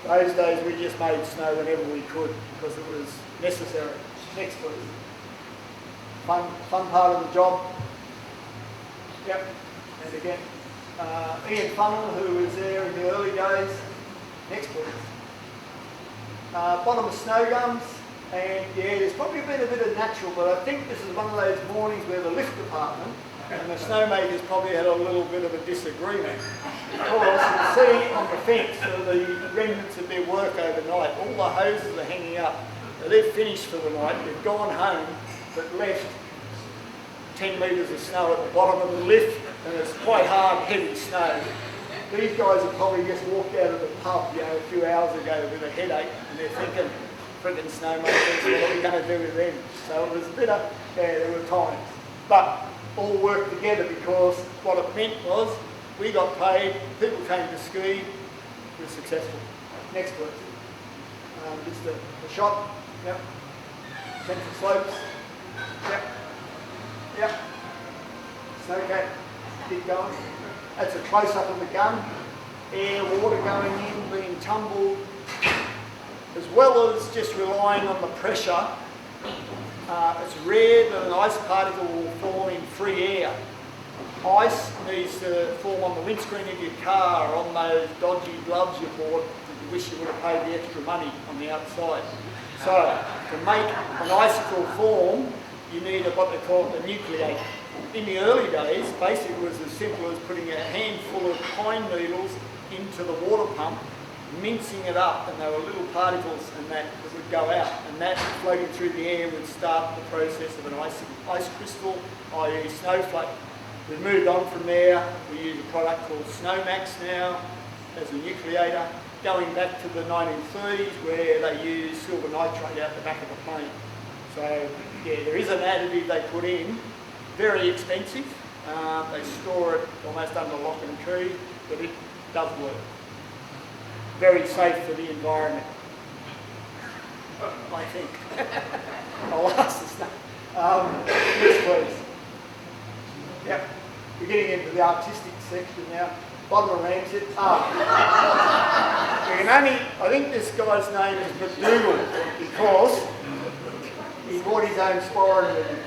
Those days we just made snow whenever we could because it was necessary. Next please. Fun part of the job. Yep, and again, Ian Funnell, who was there in the early days. Next please. Bottom of snow gums. And yeah, there's probably been a bit of natural, but I think this is one of those mornings where the lift department and the snowmakers probably had a little bit of a disagreement. Of course, you can see on the fence the remnants of their work overnight. All the hoses are hanging up. So they've finished for the night, they've gone home, but left 10 metres of snow at the bottom of the lift, and it's quite hard, heavy snow. These guys have probably just walked out of the pub, a few hours ago with a headache, and they're thinking, friggin' snowmakers, what are we going to do with them? So it was a bit of, there were times. But all worked together because what it meant was we got paid, people came to ski, we were successful. Next please. Just a shot. Yep. Central slopes. Yep. Yep. Snowcat. Keep going. That's a close-up of the gun. Air, water going in, being tumbled. As well as just relying on the pressure, it's rare that an ice particle will form in free air. Ice needs to form on the windscreen of your car or on those dodgy gloves you bought that you wish you would have paid the extra money on the outside. So, to make an icicle form, you need what they call a nucleator. In the early days, basically it was as simple as putting a handful of pine needles into the water pump, mincing it up, and there were little particles and that would go out, and that floating through the air would start the process of an ice crystal, i.e. snowflake. We've moved on from there. We use a product called Snowmax now as a nucleator, going back to the 1930s where they used silver nitrate out the back of the plane. So yeah, there is an additive they put in, very expensive. They store it almost under lock and key, but it does work. Very safe for the environment, I think. I'll ask the stuff. Yes, please. Yep. We're getting into the artistic section now. Bottom of Ramsey. You can only, I think this guy's name is McDougall because he brought his own sporran with him.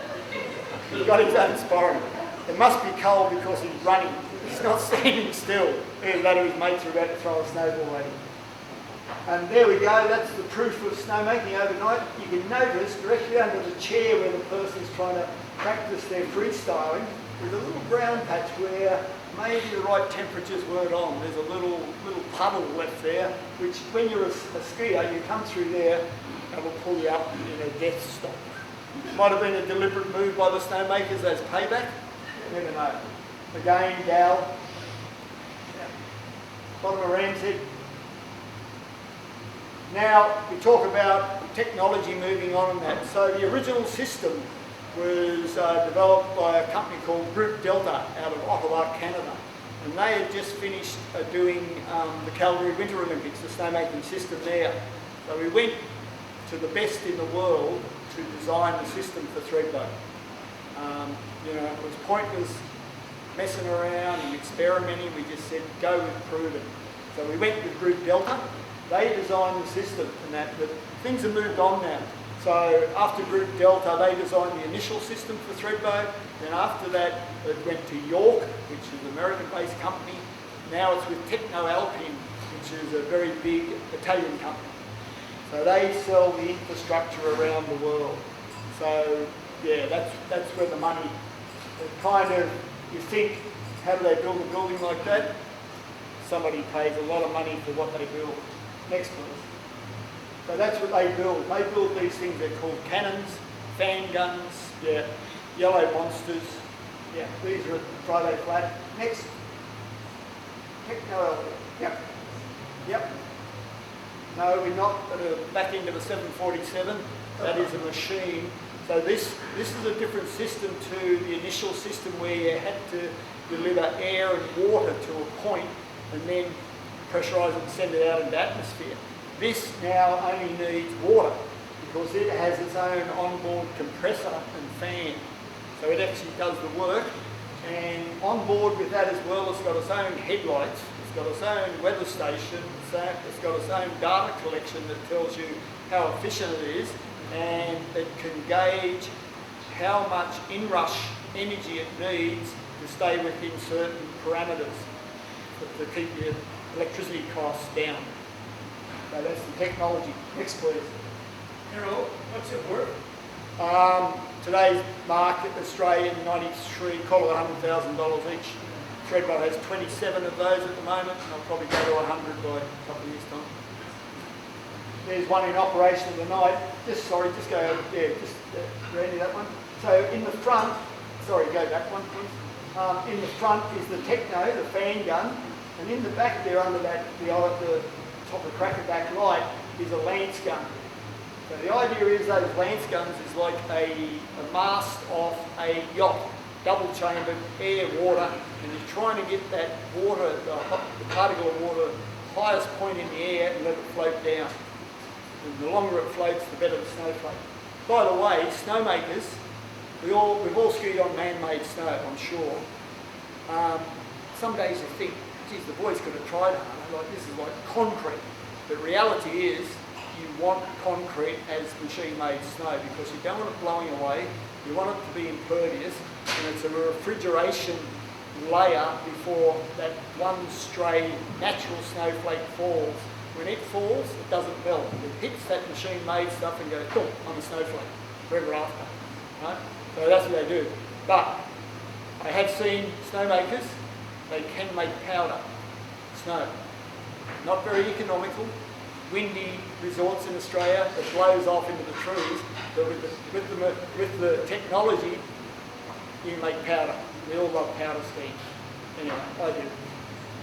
He got his own sporran. It must be cold because he's running. He's not standing still. Either that or his mates are about to throw a snowball at him. And there we go, that's the proof of snowmaking overnight. You can notice directly under the chair where the person's trying to practice their freestyling, there's a little brown patch where maybe the right temperatures weren't on. There's a little puddle left there, which when you're a skier, you come through there and will pull you up in a death stop. Might have been a deliberate move by the snowmakers as payback. Never know. Again, Gal, bottom of Ram's Head. Now, we talk about technology moving on and that. So the original system was developed by a company called Group Delta out of Ottawa, Canada. And they had just finished doing the Calgary Winter Olympics, the snowmaking system there. So we went to the best in the world to design the system for Thredbo. You know, it was pointless messing around and experimenting. We just said, go with proven. So we went with Group Delta. They designed the system and that, but things have moved on now. So after Group Delta, they designed the initial system for Thredbo. Then after that, it went to York, which is an American-based company. Now it's with Thredbo Alpine, which is a very big Italian company. So they sell the infrastructure around the world. So yeah, that's where the money, it kind of, you think, how do they build a building like that? Somebody pays a lot of money for what they build. Next please. So that's what they build. They build these things, they're called cannons, fan guns, yeah, yellow monsters. Yeah, these are at Friday Flat. Next. Thredbo. Yep. Yep. No, we're not at the back end of a 747. That is a machine. So this is a different system to the initial system where you had to deliver air and water to a point and then pressurise it and send it out into atmosphere. This now only needs water because it has its own onboard compressor and fan. So it actually does the work. And on board with that as well, it's got its own headlights, it's got its own weather station, it's got its own data collection that tells you how efficient it is, and it can gauge how much inrush energy it needs to stay within certain parameters to keep your electricity costs down. So that's the technology. Next please. Errol, what's it worth? Today's market, Australian 93, call it $100,000 each. Thredbo has 27 of those at the moment, and I'll probably go to 100 by a couple of years' time. There's one in operation of the night. Just go, yeah, just Randy, that one. So in the front, sorry, go back one please. In the front is the Techno, the fan gun, and in the back there under that, the top of the cracker back light is a lance gun. So the idea is those lance guns is like a mast off a yacht, double chambered, air, water, and you're trying to get that water, the particle of water, highest point in the air and let it float down. And the longer it floats, the better the snowflake. By the way, snowmakers, we've all skied on man-made snow, I'm sure. Some days you think, geez, the boys could have tried harder, like this is like concrete. But reality is, you want concrete as machine-made snow because you don't want it blowing away, you want it to be impervious, and it's a refrigeration layer before that one stray natural snowflake falls. When it falls, it doesn't melt. It hits that machine-made stuff and goes, boom, on the snowflake, forever after. Right? So that's what they do. But I have seen snowmakers, they can make powder, snow. Not very economical. Windy resorts in Australia, it blows off into the trees, but with the technology, you can make powder. We all love powder steam. Anyway, I do.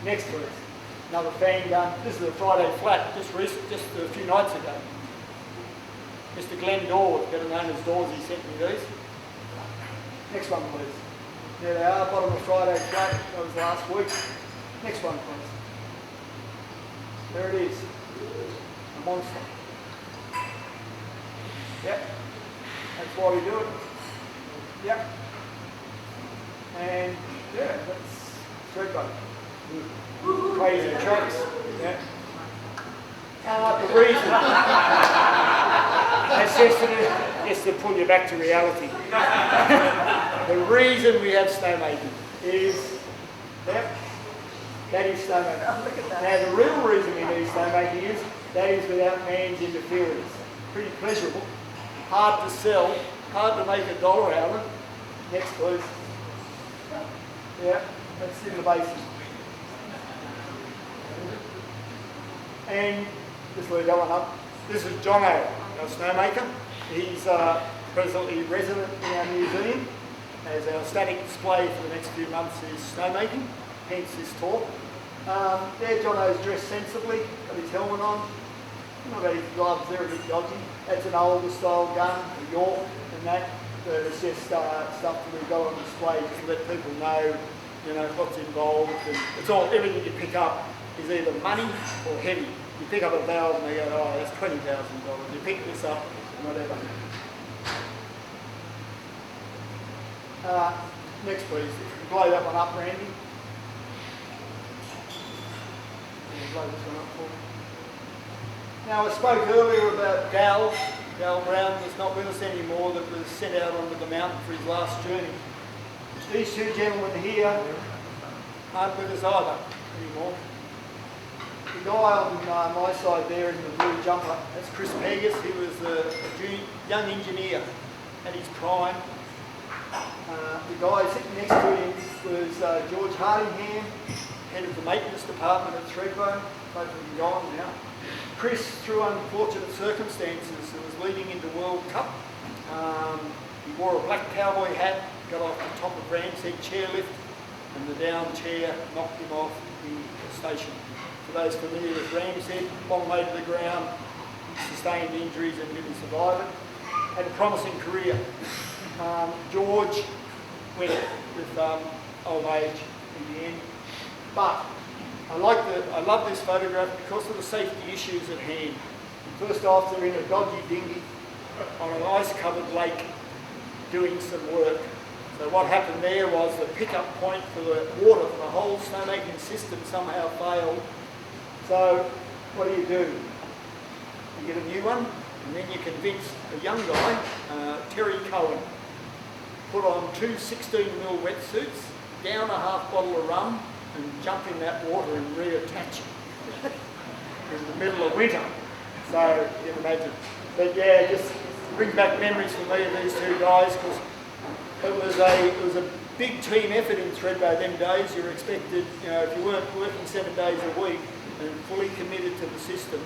Next please. Another fan gun. This is a Friday Flat, just a few nights ago. Mr. Glenn Dawes, better known as Dawes, he sent me these. Next one please. There they are, bottom of Friday Flat, that was last week. Next one please. There it is. A monster. Yep. That's why we do it. Yep. And yeah, that's Thredbo. Crazy tracks. Yeah. The reason that's just to pull you back to reality. The reason we have snowmaking is that is snowmaking. Oh, look at that. Now the real reason we do snowmaking is that is without man's interference. Pretty pleasurable, hard to sell, hard to make $1 out of it. Next please. Yeah, that's in the basin. And just leave that one up. This is Jono, our snowmaker. He's presently resident in our museum as our static display for the next few months is snowmaking, hence this talk. There Jono's dressed sensibly, got his helmet on. Not got his gloves, they're a bit dodgy. That's an older style gun, a York and that. But it's just stuff that we've got on display just to let people know, what's involved. And it's all, everything you pick up is either money or heavy. You pick up a valve and they go, oh, that's $20,000. You pick this up, whatever. Next please, if you can blow that one up, Randy. Blow this one up for me. Now I spoke earlier about Dal Brown was not with us anymore, that was sent out onto the mountain for his last journey. These two gentlemen here aren't with us either anymore. The guy on my side there in the blue jumper, that's Chris Pegas. He was a young engineer at his prime. The guy sitting next to him was George Hardingham, head of the maintenance department at Thredbo. Both of them gone now. Chris, through unfortunate circumstances, was leading into World Cup. He wore a black cowboy hat, got off the top of Ram's Head chairlift, and the down chair knocked him off the station. For those familiar with Ram's Head, long way to the ground, sustained injuries and didn't survive it. Had a promising career. George went with old age in the end, but I love this photograph because of the safety issues at hand. First off, they're in a dodgy dinghy on an ice-covered lake doing some work. So what happened there was the pickup point for the water for the whole snowmaking system somehow failed. So what do? You get a new one, and then you convince a young guy, Terry Cohen, put on two 16mm wetsuits, down a half bottle of rum, and jump in that water and reattach it in the middle of winter. So you can imagine. But yeah, just bring back memories for me of these two guys, because it was a big team effort in Thredbo them days. You were expected, if you weren't working 7 days a week and fully committed to the system,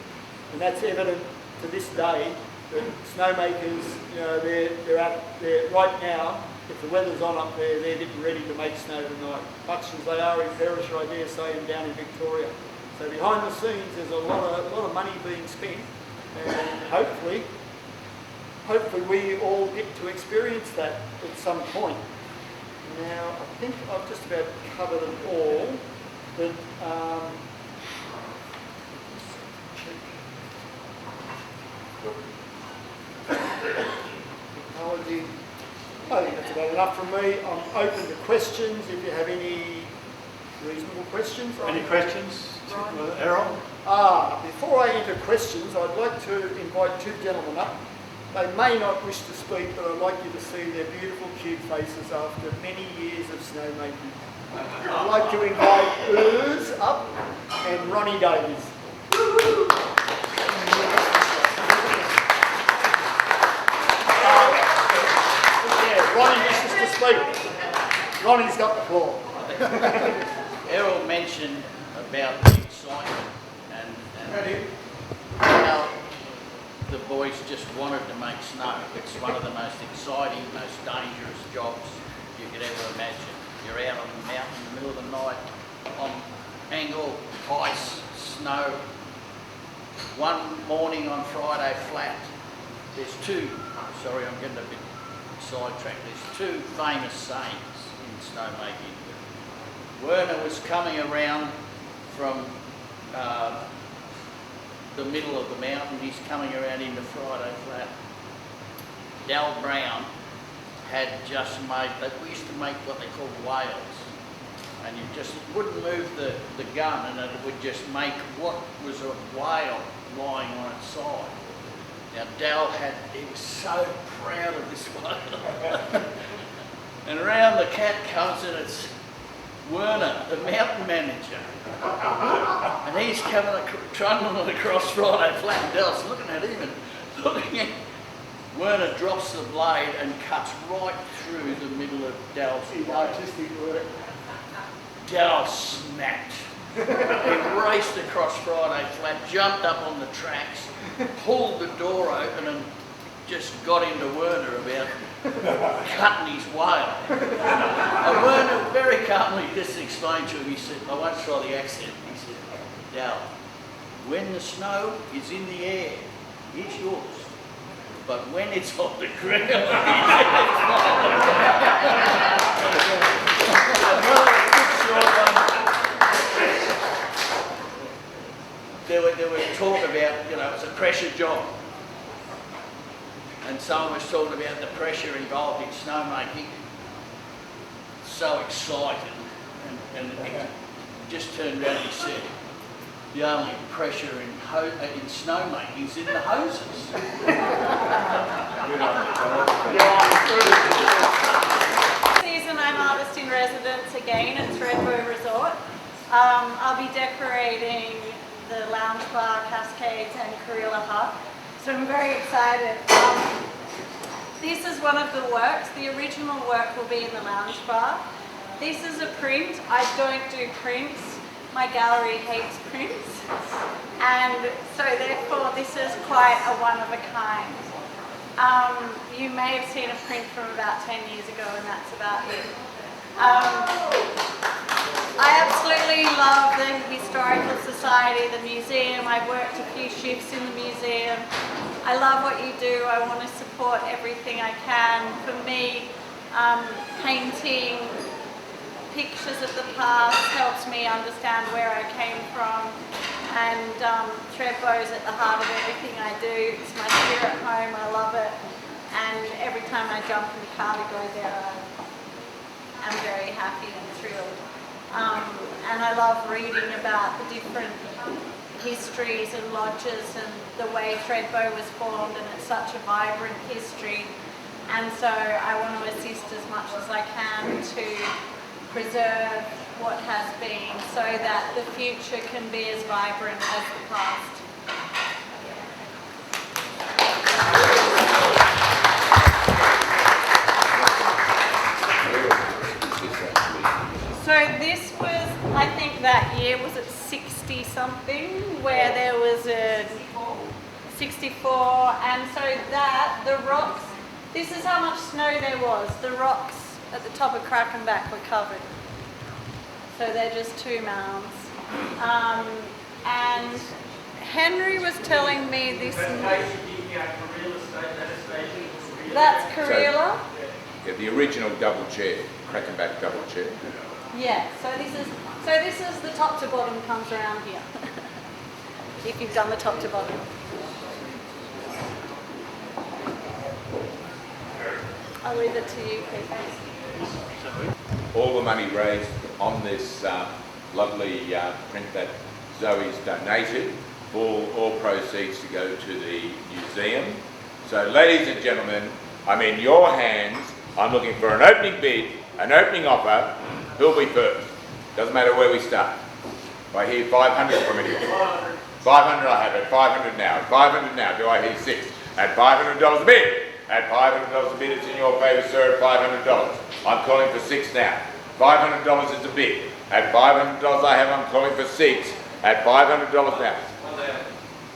and that's evident to this day. The snowmakers, they're out there right now. If the weather's on up there, they're getting ready to make snow tonight, much as they are in Perisher, I dare say, and down in Victoria. So behind the scenes, there's a lot of money being spent, and hopefully we all get to experience that at some point. Now, I think I've just about covered it all, but technology. I think that's about enough from me. I'm open to questions if you have any reasonable questions. Any questions, Errol? Before I enter questions, I'd like to invite two gentlemen up. They may not wish to speak, but I'd like you to see their beautiful, cute faces after many years of snowmaking. I'd like to invite Urs up and Ronnie Davies. Ronnie wishes to speak. Ronnie's got the floor. Errol mentioned about the excitement and how the boys just wanted to make snow. It's one of the most exciting, most dangerous jobs you could ever imagine. You're out on the mountain in the middle of the night on angle, ice, snow. One morning on Friday flat, there's two, sorry I'm getting a bit sidetracked, there's two famous sayings in snowmaking. Werner was coming around from the middle of the mountain, he's coming around into Friday Flat. Dal Brown had just made, we used to make what they call whales, and you just wouldn't move the gun and it would just make what was a whale lying on its side. Now Dal he was so proud of this whale. And around the cat comes and it's Werner, the mountain manager. And he's coming trundling across Friday Flat, and Dal's looking at him and looking at Werner drops the blade and cuts right through the middle of Dal's Artistic work. Dal snapped. He raced across Friday Flat, jumped up on the tracks, pulled the door open and just got into Werner about cutting his whale. And Werner very calmly just explained to him, he said, I won't try the accent, he said, Dal, when the snow is in the air, it's yours. But when it's on the ground, there was talk about, you know, it's a pressure job. And someone was talking about the pressure involved in snowmaking. So excited. And he just turned around and he said, the only pressure in snowmaking is in the hoses. Season I'm artist in residence again at Thredbo Resort. I'll be decorating the lounge bar, cascades and Karilla Hut. So I'm very excited. This is one of the works. The original work will be in the lounge bar. This is a print. I don't do prints. My gallery hates prints. And so therefore this is quite a one of a kind. You may have seen a print from about 10 years ago and that's about it. I absolutely love the Historical Society, the museum. I've worked a few shifts in the museum. I love what you do. I want to support everything I can. For me, painting pictures of the past helps me understand where I came from. And Thredbo's at the heart of everything I do. It's my spirit home. I love it. And every time I jump in the car to go there, I'm very happy and thrilled. And I love reading about the different histories and lodges and the way Thredbo was formed, and it's such a vibrant history. And so I want to assist as much as I can to preserve what has been so that the future can be as vibrant as the past. So this was, I think that year, was it 60 something, where there was a 64, and so that, the rocks, this is how much snow there was. The rocks at the top of Krakenbach were covered. So they're just two mounds. And Henry was telling me this. That's Karilla. Yeah, the original double chair, Krakenbach double chair. Yeah, so this is the top to bottom comes around here. If you've done the top to bottom. I'll leave it to you, please. All the money raised on this lovely print that Zoe's donated, all proceeds to go to the museum. So ladies and gentlemen, I'm in your hands. I'm looking for an opening bid, an opening offer. Who'll be first? Doesn't matter where we start. If I hear 500 from anyone. 500 I have it. 500 now. 500 now. Do I hear 6? At $500 a bid. At $500 a bid, it's in your favour, sir, at $500. I'm calling for 6 now. $500 is the bid. At $500 I have, I'm calling for 6. At $500 now.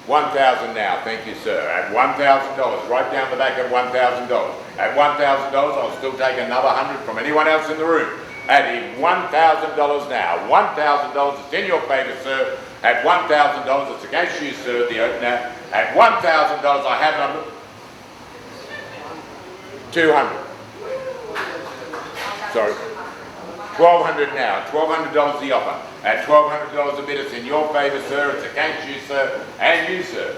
1,000 now, thank you, sir. At $1,000, right down the back at $1,000. At $1,000, I'll still take another 100 from anyone else in the room. At $1,000 now. $1,000 is in your favour, sir. At $1,000, it's against you, sir, the opener. At $1,000, I have it. 200. Sorry. 1,200 now. $1,200 the offer. At $1,200 a bid, it's in your favour, sir. It's against you, sir, and you, sir.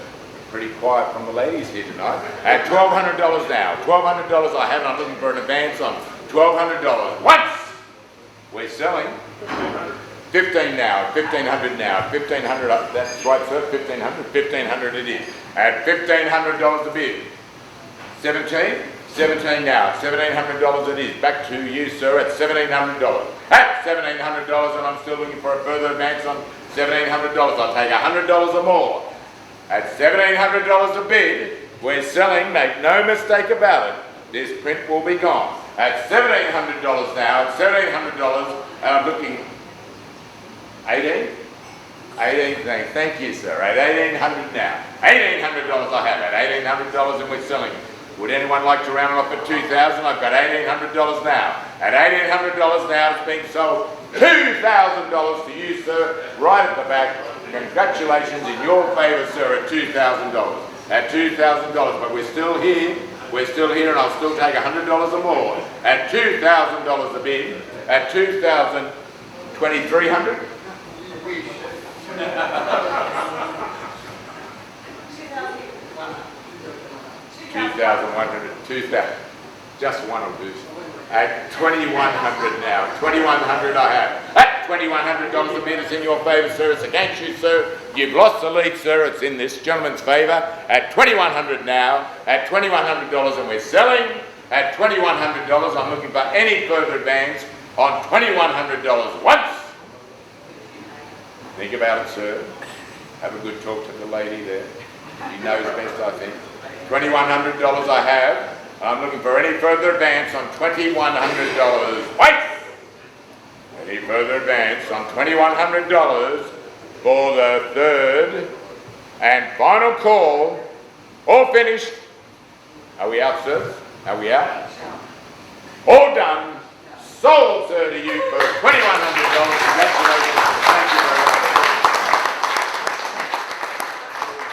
Pretty quiet from the ladies here tonight. At $1,200 now. $1,200 I have, and I'm looking for an advance on $1,200. Once! We're selling. 15 now. 1,500 now. 1,500 up. That's right, sir. 1,500. 1,500 it is. At $1,500 a bid. 17. 17 now. $1,700 it is. Back to you, sir, at $1,700. At $1,700, and I'm still looking for a further advance on $1,700. I'll take $100 or more. At $1,700 a bid, we're selling, make no mistake about it, this print will be gone. At $1,700 now, at $1,700, and I'm looking, 18? 18, thank you, sir. At $1,800 now. $1,800 I have, at $1,800, and we're selling Would anyone like to round it off at 2,000? I've got $1,800 now. At $1,800 now, it's being sold $2,000 to you, sir, right at the back. Congratulations in your favour, sir, at $2,000. At $2,000, but we're still here. We're still here, and I'll still take $100 or more. At $2,000 a bid. At $2,000, 2,300. 2,100, 2,000. Just one will do. At 2,100 now. 2,100 I have. At $2,100 a bid, it's in your favour, sir. It's against you, sir. You've lost the lead, sir. It's in this gentleman's favour. At $2,100 now. At $2,100, and we're selling at $2,100. I'm looking for any further advance on $2,100 once. Think about it, sir. Have a good talk to the lady there. He knows best, I think. $2,100 I have. I'm looking for any further advance on $2,100. Wait! Any further advance on $2,100 for the third and final call. All finished. Are we out, sir? Are we out? All done. Sold, sir, to you for $2,100. Congratulations.